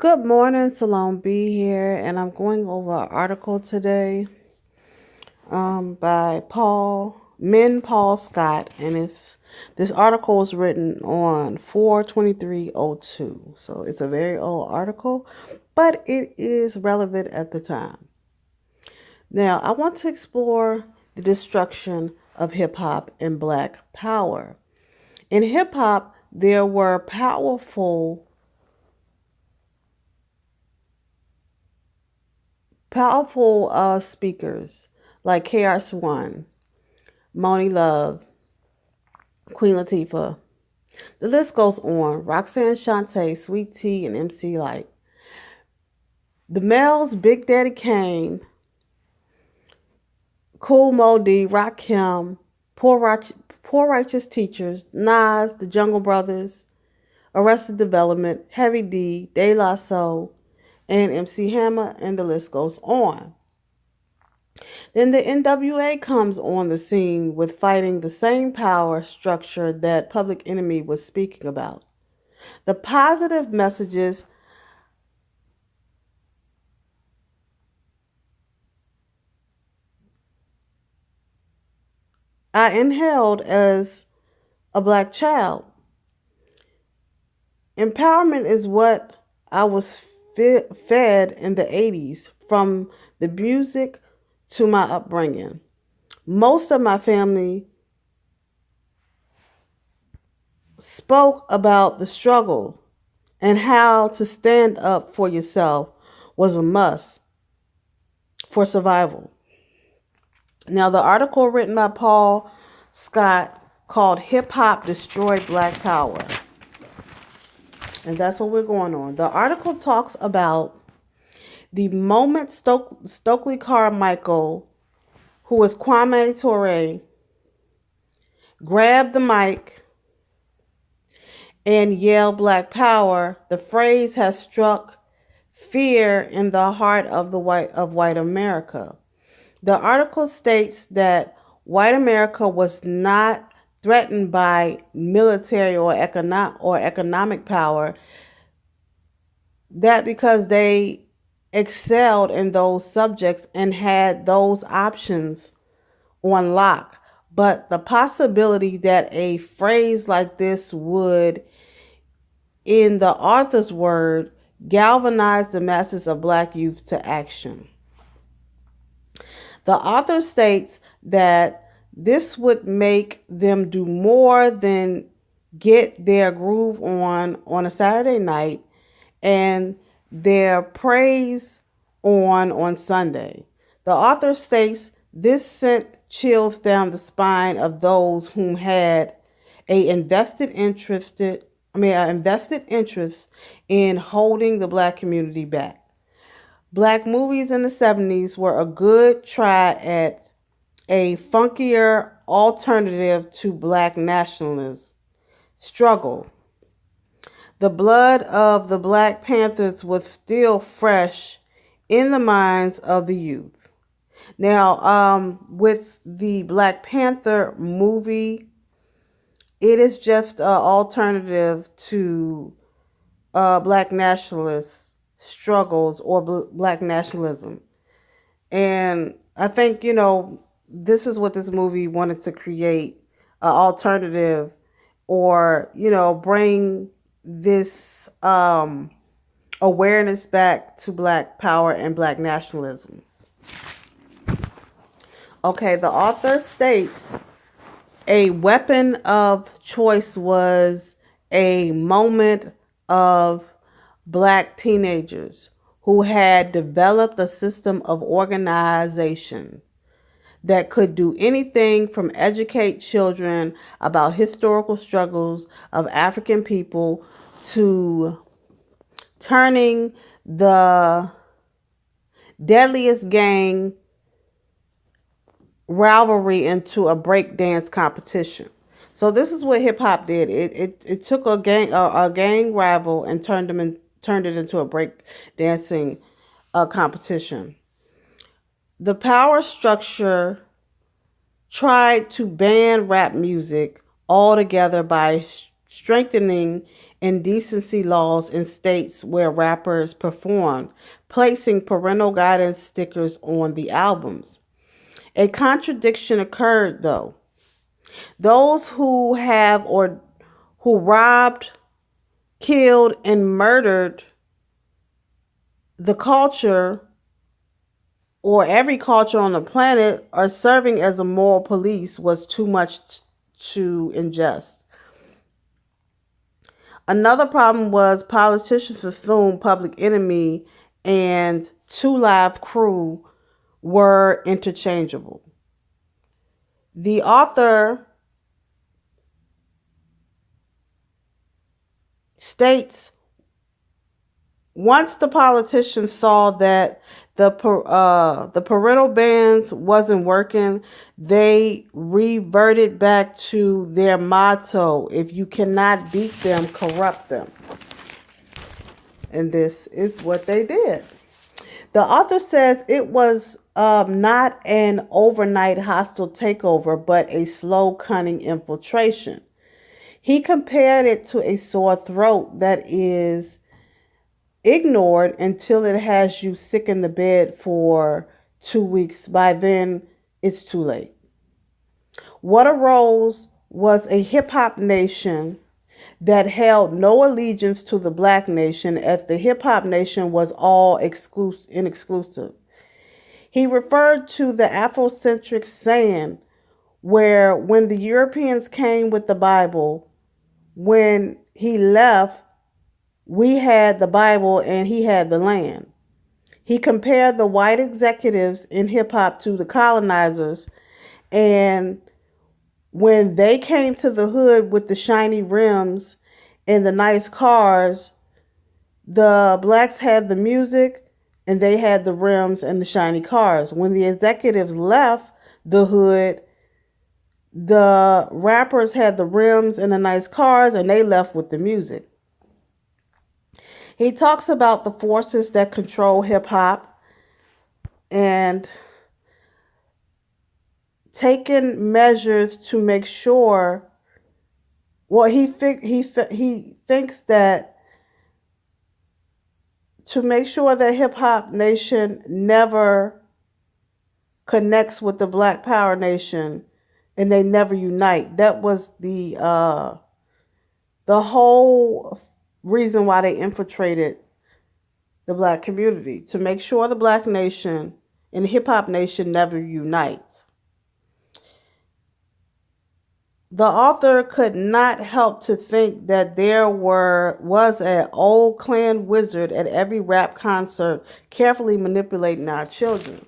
Good morning, Salome B here, and I'm going over an article today by Paul Scott, and this article was written on 4/23/02, so it's a very old article, but it is relevant at the time. Now, I want to explore the destruction of hip hop and Black power. In hip hop, there were powerful speakers like KRS-One, Moni Love, Queen Latifah. The list goes on. Roxanne Shante, Sweet Tea, and MC Light. The males, Big Daddy Kane, Kool Moe Dee, Rakim, Poor Righteous Teachers, Nas, The Jungle Brothers, Arrested Development, Heavy D, De La Soul, and MC Hammer, and the list goes on. Then the NWA comes on the scene with fighting the same power structure that Public Enemy was speaking about. The positive messages I inhaled as a Black child. Empowerment is what I was fed in the 80s from the music to my upbringing. Most of my family spoke about the struggle and how to stand up for yourself was a must for survival. Now, the article written by Paul Scott called Hip Hop Destroyed Black Power. And that's what we're going on. The article talks about the moment Stokely Carmichael, who was Kwame Ture, grabbed the mic and yelled Black Power. The phrase has struck fear in the heart of white America. The article states that white America was not threatened by military or economic power, that because they excelled in those subjects and had those options on lock. But the possibility that a phrase like this would, in the author's word, galvanize the masses of Black youth to action. The author states that this would make them do more than get their groove on a Saturday night and their praise on Sunday. The author states this sent chills down the spine of those whom had an invested interest in holding the Black community back. Black movies in the 70s were a good try at a funkier alternative to Black nationalist struggle. The blood of the Black Panthers was still fresh in the minds of the youth. Now, with the Black Panther movie, it is just an alternative to Black nationalist struggles or Black nationalism. And I think, this is what this movie wanted to create, an alternative, or, bring this awareness back to Black power and Black nationalism. Okay, the author states a weapon of choice was a moment of Black teenagers who had developed a system of organization that could do anything from educate children about historical struggles of African people to turning the deadliest gang rivalry into a breakdance competition. So this is what hip hop did. It took a gang rival and turned it into a break dancing competition. The power structure tried to ban rap music altogether by strengthening indecency laws in states where rappers performed, placing parental guidance stickers on the albums. A contradiction occurred, though. Those who have or who robbed, killed, and murdered the culture or every culture on the planet are serving as a moral police was too much to ingest. Another problem was politicians assumed Public Enemy and 2 Live Crew were interchangeable. The author states, once the politicians saw that the parental bans wasn't working, they reverted back to their motto: if you cannot beat them, corrupt them. And this is what they did. The author says it was not an overnight hostile takeover, but a slow, cunning infiltration. He compared it to a sore throat that is ignored until it has you sick in the bed for 2 weeks. By then, it's too late. What arose was a hip-hop nation that held no allegiance to the black nation, as the hip-hop nation was all inexclusive. He referred to the Afrocentric saying where when the Europeans came with the Bible, when he left, we had the Bible and he had the land. He compared the white executives in hip-hop to the colonizers, and when they came to the hood with the shiny rims and the nice cars, the blacks had the music and they had the rims and the shiny cars. When the executives left the hood, the rappers had the rims and the nice cars and they left with the music. He talks about the forces that control hip-hop and taking measures to make sure, he thinks that to make sure that hip-hop nation never connects with the Black Power Nation and they never unite. That was the whole reason why they infiltrated the black community, to make sure the black nation and the hip-hop nation never unite. The author could not help to think that there was an old clan wizard at every rap concert carefully manipulating our children.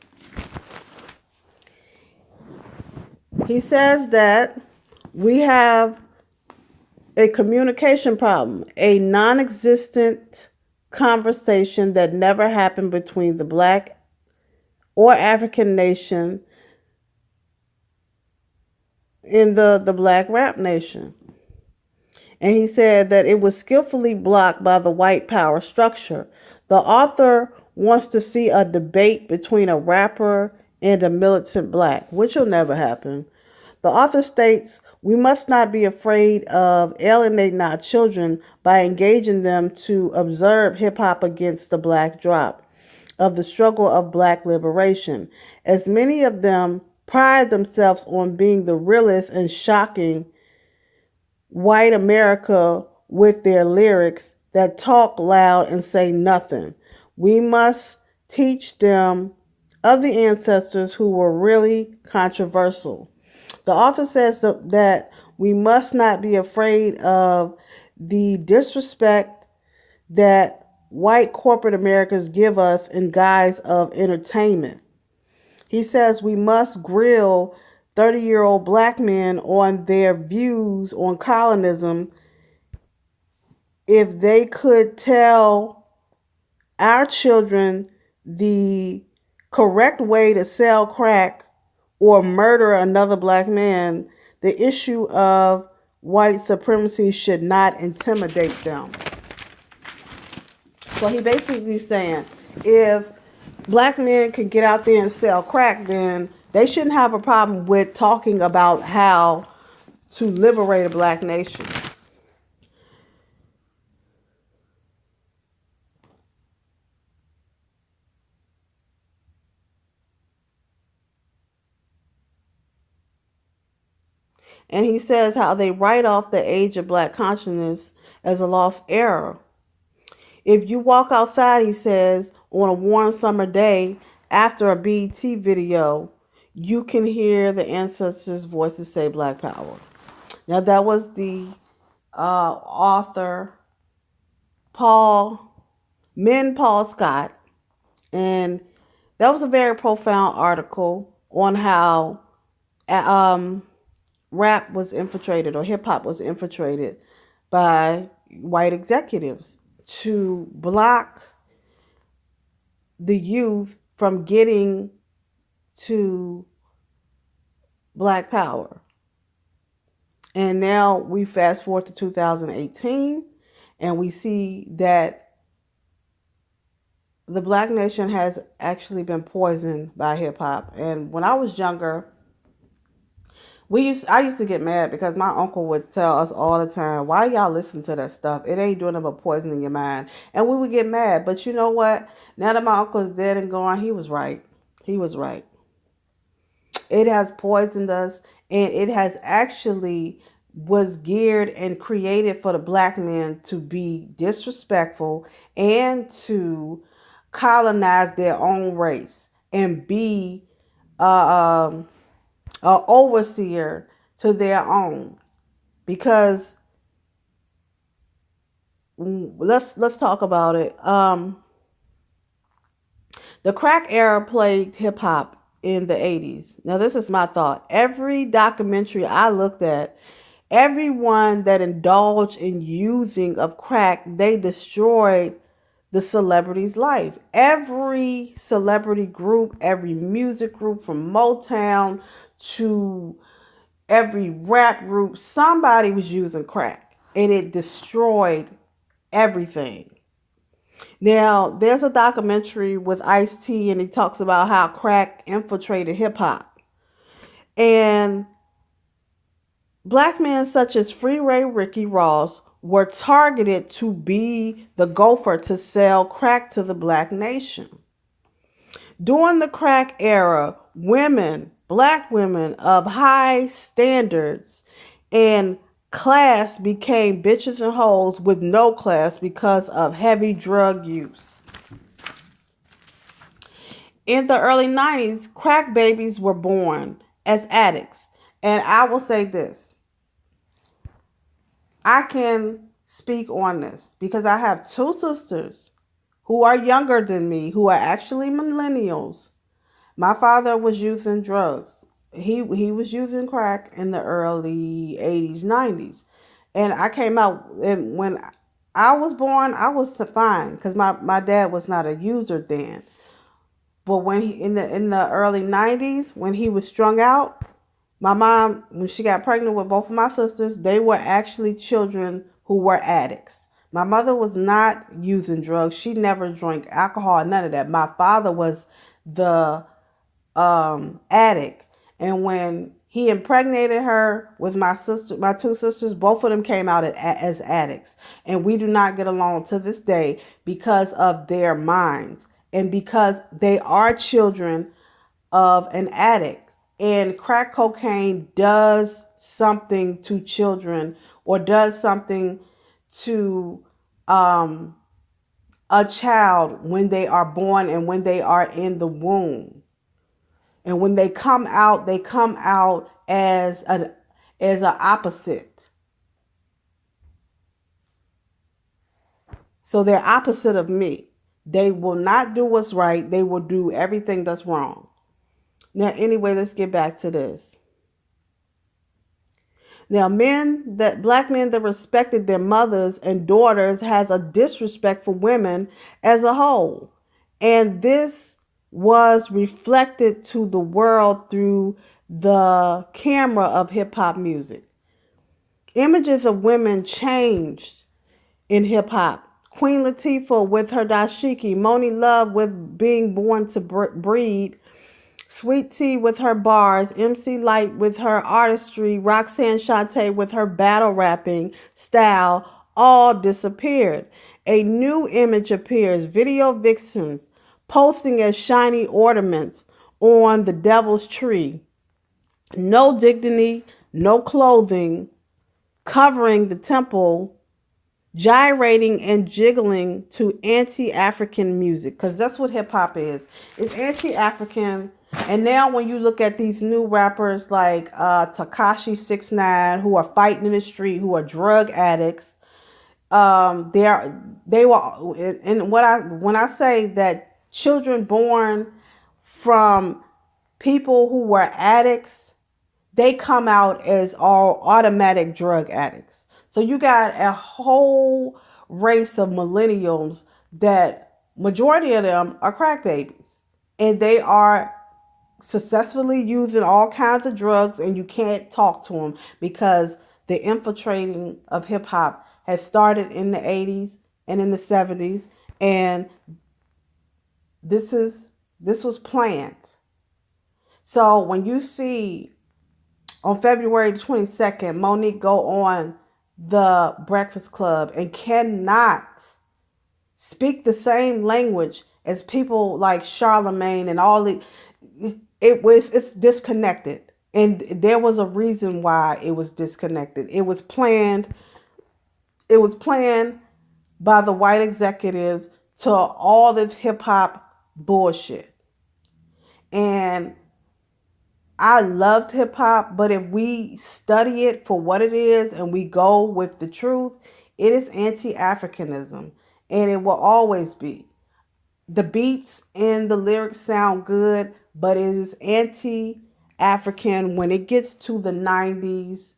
He says that we have a communication problem, a non-existent conversation that never happened between the black or African nation in the black rap nation. And he said that it was skillfully blocked by the white power structure. The author wants to see a debate between a rapper and a militant black, which will never happen. The author states, we must not be afraid of alienating our children by engaging them to observe hip-hop against the black drop of the struggle of black liberation, as many of them pride themselves on being the realest and shocking white America with their lyrics that talk loud and say nothing. We must teach them of the ancestors who were really controversial. The author says that we must not be afraid of the disrespect that white corporate Americans give us in guise of entertainment. He says we must grill 30-year-old black men on their views on colonism if they could tell our children the correct way to sell crack or murder another black man. The issue of white supremacy should not intimidate them. So he basically saying, if black men can get out there and sell crack, then they shouldn't have a problem with talking about how to liberate a black nation. And he says how they write off the age of black consciousness as a lost era. If you walk outside, he says, on a warm summer day after a BET video, you can hear the ancestors' voices say Black Power. Now, that was the author Paul Scott, and that was a very profound article on how rap was infiltrated, or hip hop was infiltrated by white executives to block the youth from getting to Black Power. And now we fast forward to 2018, and we see that the Black nation has actually been poisoned by hip hop. And when I was younger, I used to get mad because my uncle would tell us all the time, why y'all listen to that stuff? It ain't doing nothing but poisoning your mind. And we would get mad. But you know what? Now that my uncle is dead and gone, he was right. He was right. It has poisoned us, and it has actually was geared and created for the black men to be disrespectful and to colonize their own race and be an overseer to their own. Because let's talk about it. The crack era plagued hip hop in the 80s. Now, this is my thought. Every documentary I looked at, everyone that indulged in using of crack, they destroyed the celebrity's life. Every celebrity group, every music group, from Motown to every rap group, somebody was using crack, and it destroyed everything. Now, there's a documentary with Ice-T, and he talks about how crack infiltrated hip-hop. And black men such as Freeway Ricky Ross were targeted to be the gopher to sell crack to the black nation. During the crack era, black women of high standards and class became bitches and hoes with no class because of heavy drug use. In the early 90s, crack babies were born as addicts. And I will say this. I can speak on this because I have two sisters who are younger than me, who are actually millennials. My father was using drugs. He was using crack in the early 80s, 90s. And I came out, and when I was born, I was fine because my dad was not a user then. But when in the early 90s, when he was strung out, my mom, when she got pregnant with both of my sisters, they were actually children who were addicts. My mother was not using drugs. She never drank alcohol, none of that. My father was the addict. And when he impregnated her with my two sisters, both of them came out as addicts. And we do not get along to this day because of their minds and because they are children of an addict. And crack cocaine does something to children, or does something to a child when they are born and when they are in the womb. And when they come out as an opposite. So they're opposite of me. They will not do what's right. They will do everything that's wrong. Now, anyway, let's get back to this. Now, black men that respected their mothers and daughters has a disrespect for women as a whole. And this was reflected to the world through the camera of hip hop music. Images of women changed in hip hop. Queen Latifah with her dashiki, Monie Love with being born to breed, Sweet Tea with her bars, MC Lyte with her artistry, Roxanne Shante with her battle rapping style, all disappeared. A new image appears, video vixens posting as shiny ornaments on the devil's tree. No dignity, no clothing, covering the temple, gyrating and jiggling to anti-African music, because that's what hip-hop is. It's anti-African. And now when you look at these new rappers like Tekashi 6ix9ine, who are fighting in the street, who are drug addicts, they were, and when I say that children born from people who were addicts, they come out as all automatic drug addicts. So you got a whole race of millennials that majority of them are crack babies, and they are successfully using all kinds of drugs, and you can't talk to them because the infiltrating of hip hop has started in the 80s and in the 70s, and this was planned. So when you see on February 22nd, Monique go on the Breakfast Club and cannot speak the same language as people like Charlemagne and all the, it's disconnected. And there was a reason why it was disconnected. It was planned. It was planned by the white executives to all this hip hop bullshit. And I loved hip hop, but if we study it for what it is and we go with the truth, it is anti-Africanism, and it will always be. The beats and the lyrics sound good, but it is anti-African when it gets to the 90s.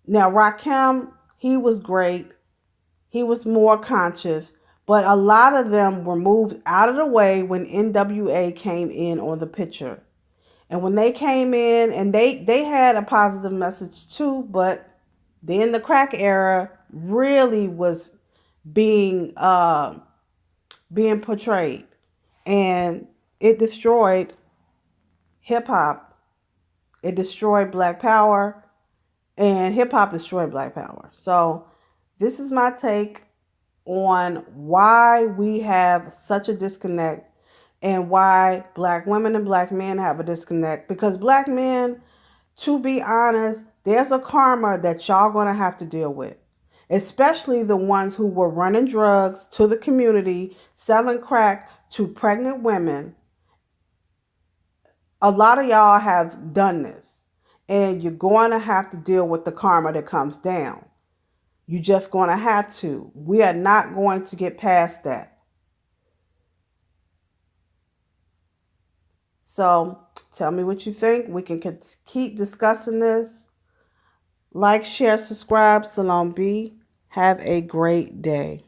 Now, Rakim, he was great. He was more conscious, but a lot of them were moved out of the way when NWA came in on the picture. And when they came in, and they had a positive message too, but then the crack era really was being being portrayed, and it destroyed hip hop. It destroyed Black Power, and hip hop destroyed Black Power. So this is my take on why we have such a disconnect and why Black women and Black men have a disconnect. Because Black men, to be honest, there's a karma that y'all gonna have to deal with. Especially the ones who were running drugs to the community, selling crack to pregnant women. A lot of y'all have done this. And you're going to have to deal with the karma that comes down. You're just going to have to. We are not going to get past that. So tell me what you think. We can keep discussing this. Like, share, subscribe. Salon B. Have a great day.